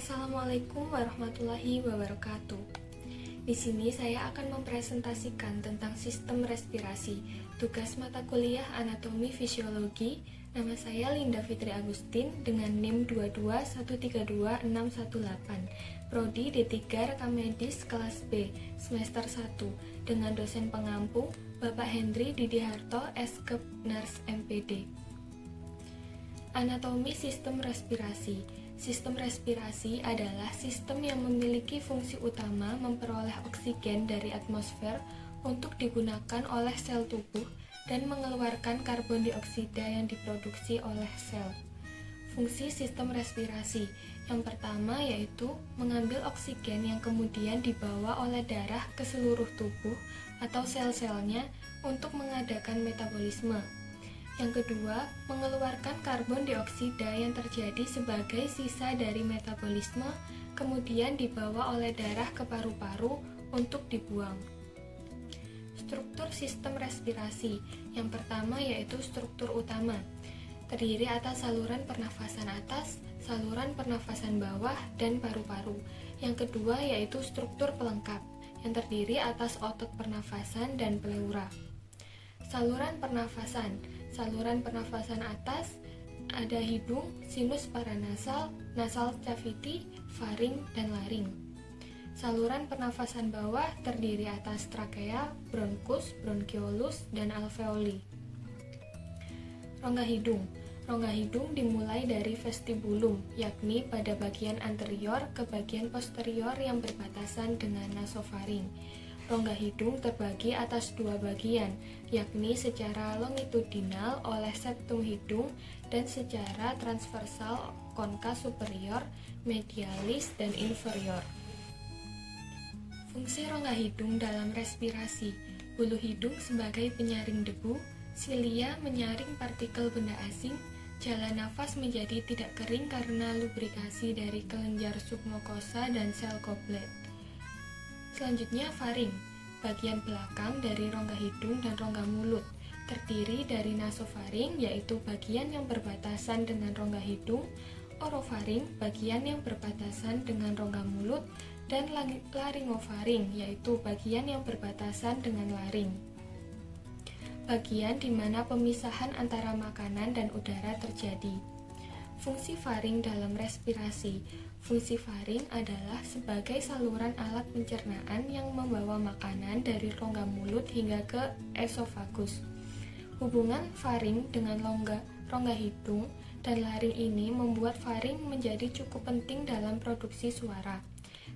Assalamualaikum warahmatullahi wabarakatuh. Di sini saya akan mempresentasikan tentang sistem respirasi, tugas mata kuliah anatomi fisiologi. Nama saya Linda Fitri Agustin dengan NIM 221322618, Prodi D3 Rekam Medis kelas B, semester 1, dengan dosen pengampu Bapak Hendri Didiharto, S.Kep Nars MPD. Anatomi sistem respirasi. Sistem respirasi adalah sistem yang memiliki fungsi utama memperoleh oksigen dari atmosfer untuk digunakan oleh sel tubuh dan mengeluarkan karbon dioksida yang diproduksi oleh sel. Fungsi sistem respirasi yang pertama yaitu mengambil oksigen yang kemudian dibawa oleh darah ke seluruh tubuh atau sel-selnya untuk mengadakan metabolisme. Yang kedua, mengeluarkan karbon dioksida yang terjadi sebagai sisa dari metabolisme, kemudian dibawa oleh darah ke paru-paru untuk dibuang. Struktur sistem respirasi. Yang pertama yaitu struktur utama. Terdiri atas saluran pernafasan atas, saluran pernafasan bawah, dan paru-paru. Yang kedua yaitu struktur pelengkap, yang terdiri atas otot pernafasan dan pleura. Saluran pernafasan. Saluran pernafasan atas ada hidung, sinus paranasal, nasal cavity, faring, dan laring. Saluran pernafasan bawah terdiri atas trakea, bronkus, bronkiolus, dan alveoli. Rongga hidung. Rongga hidung dimulai dari vestibulum, yakni pada bagian anterior ke bagian posterior yang berbatasan dengan nasofaring. Rongga hidung terbagi atas dua bagian, yakni secara longitudinal oleh septum hidung dan secara transversal konka superior, medialis, dan inferior. Fungsi rongga hidung dalam respirasi. Bulu hidung sebagai penyaring debu, silia menyaring partikel benda asing, jalan nafas menjadi tidak kering karena lubrikasi dari kelenjar submukosa dan sel goblet. Selanjutnya faring, bagian belakang dari rongga hidung dan rongga mulut, terdiri dari nasofaring yaitu bagian yang berbatasan dengan rongga hidung, orofaring bagian yang berbatasan dengan rongga mulut, dan laringofaring yaitu bagian yang berbatasan dengan laring. Bagian di mana pemisahan antara makanan dan udara terjadi. Fungsi faring dalam respirasi. Fungsi faring adalah sebagai saluran alat pencernaan yang membawa makanan dari rongga mulut hingga ke esofagus. Hubungan faring dengan rongga hidung dan laring ini membuat faring menjadi cukup penting dalam produksi suara,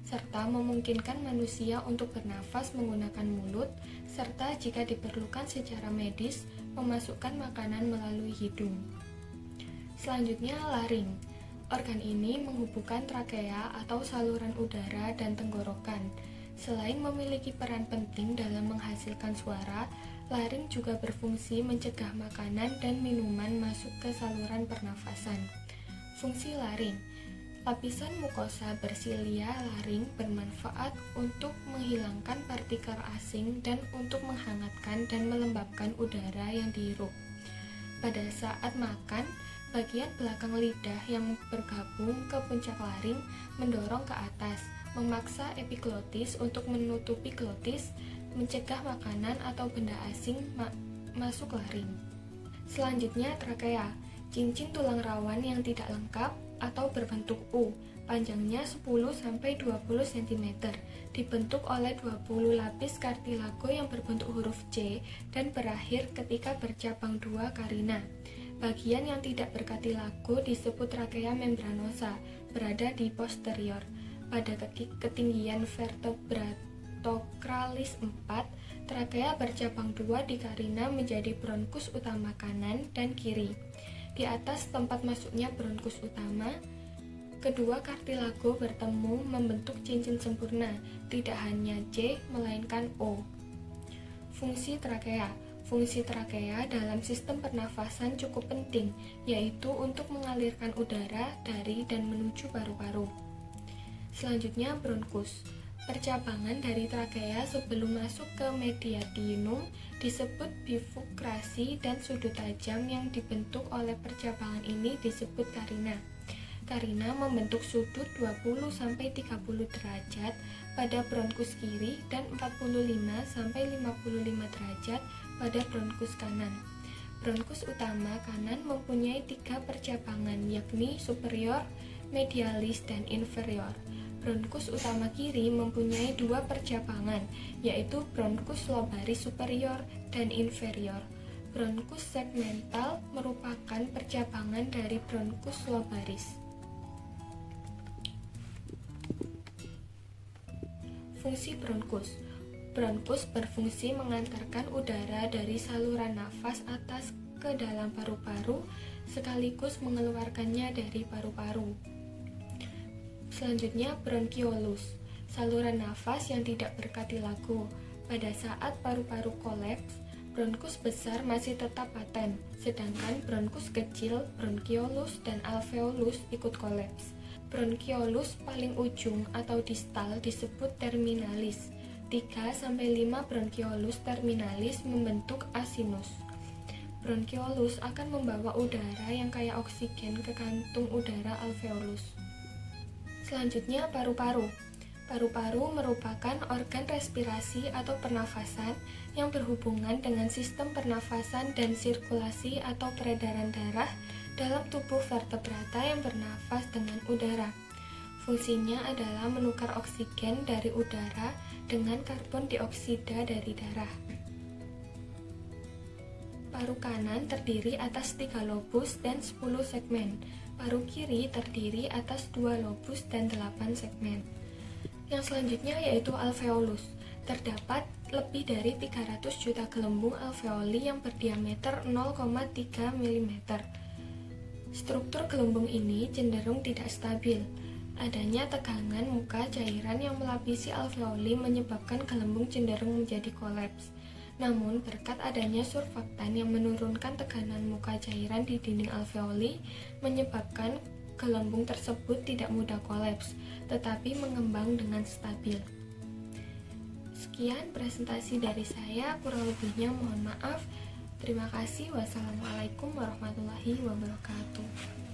serta memungkinkan manusia untuk bernafas menggunakan mulut, serta jika diperlukan secara medis, memasukkan makanan melalui hidung. Selanjutnya laring. Organ ini menghubungkan trakea atau saluran udara dan tenggorokan. Selain memiliki peran penting dalam menghasilkan suara, laring juga berfungsi mencegah makanan dan minuman masuk ke saluran pernafasan. Fungsi laring. Lapisan mukosa bersilia laring bermanfaat untuk menghilangkan partikel asing dan untuk menghangatkan dan melembabkan udara yang dihirup. Pada saat makan, bagian belakang lidah yang bergabung ke puncak laring mendorong ke atas, memaksa epiglotis untuk menutupi glotis, mencegah makanan atau benda asing masuk laring. Selanjutnya trakea, cincin tulang rawan yang tidak lengkap atau berbentuk U, panjangnya 10-20 cm, dibentuk oleh 20 lapis kartilago yang berbentuk huruf C dan berakhir ketika bercabang dua karina. Bagian yang tidak berkartilago disebut trakea membranosa, berada di posterior. Pada ketinggian vertebratokralis 4, trakea bercabang dua di karina menjadi bronkus utama kanan dan kiri. Di atas tempat masuknya bronkus utama, kedua kartilago bertemu membentuk cincin sempurna, tidak hanya C melainkan O. Fungsi trakea. Fungsi trakea dalam sistem pernafasan cukup penting, yaitu untuk mengalirkan udara dari dan menuju paru-paru. Selanjutnya bronkus. Percabangan dari trakea sebelum masuk ke mediastinum disebut bifurkasi dan sudut tajam yang dibentuk oleh percabangan ini disebut karina. karena membentuk sudut 20-30 derajat pada bronkus kiri dan 45-55 derajat pada bronkus kanan. Bronkus utama kanan mempunyai 3 percabangan, yakni superior, medialis, dan inferior. Bronkus utama kiri mempunyai 2 percabangan, yaitu bronkus lobaris superior dan inferior. Bronkus segmental merupakan percabangan dari bronkus lobaris. Fungsi bronkus. Bronkus berfungsi mengantarkan udara dari saluran nafas atas ke dalam paru-paru sekaligus mengeluarkannya dari paru-paru. Selanjutnya bronkiolus, saluran nafas yang tidak berkartilago. Pada saat paru-paru kolaps, bronkus besar masih tetap paten, sedangkan bronkus kecil, bronkiolus dan alveolus ikut kolaps. Bronkiolus paling ujung atau distal disebut terminalis. 3-5 bronkiolus terminalis membentuk asinus. Bronkiolus akan membawa udara yang kaya oksigen ke kantung udara alveolus. Selanjutnya paru-paru. Paru-paru merupakan organ respirasi atau pernafasan yang berhubungan dengan sistem pernafasan dan sirkulasi atau peredaran darah dalam tubuh vertebrata yang bernafas dengan udara. Fungsinya adalah menukar oksigen dari udara dengan karbon dioksida dari darah. Paru kanan terdiri atas 3 lobus dan 10 segmen. Paru kiri terdiri atas 2 lobus dan 8 segmen. Yang selanjutnya yaitu alveolus. Terdapat lebih dari 300 juta gelembung alveoli yang berdiameter 0,3 mm. Struktur gelembung ini cenderung tidak stabil. Adanya tegangan muka cairan yang melapisi alveoli menyebabkan gelembung cenderung menjadi kolaps. Namun, berkat adanya surfaktan yang menurunkan tekanan muka cairan di dinding alveoli, menyebabkan gelembung tersebut tidak mudah kolaps, tetapi mengembang dengan stabil. Sekian presentasi dari saya, kurang lebihnya mohon maaf. Terima kasih. Wassalamualaikum warahmatullahi wabarakatuh.